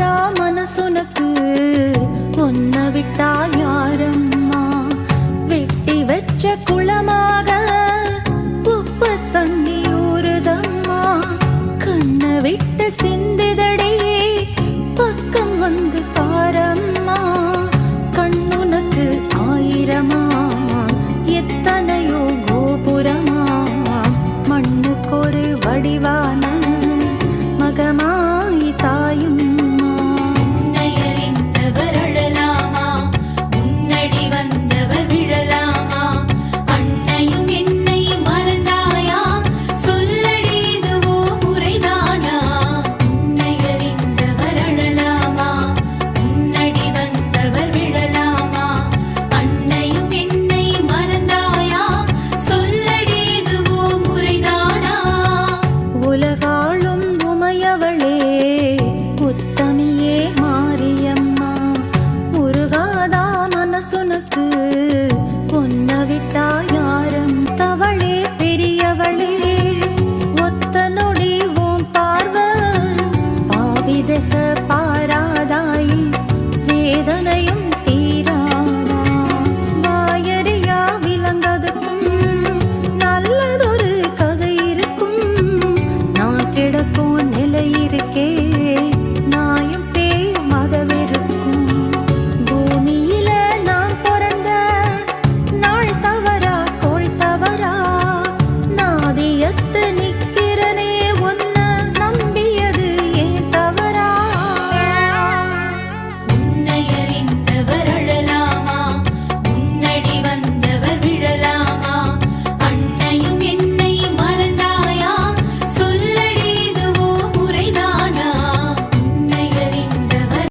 உருகாதா மனசுனக்கு ஒன்ன விட்டா யாரம்மா வெட்டி வச்ச குளமாக உப்பு தண்ணி ஊறுதம்மா கண்ண விட்டு சிந்திதடி பக்கம் வந்து பாரம்மா கண்ணுனக்கு ஆயிரமா எத்தனையோ கோபுரமா மண்ணுக்கொரு வடிவான மகமாய் தாயும் சுனக்கு பொன்ன விட்டா யாரம் தவளே பெரியவளே ஒத்த நொடி ஓம் பார்வ பாவி தச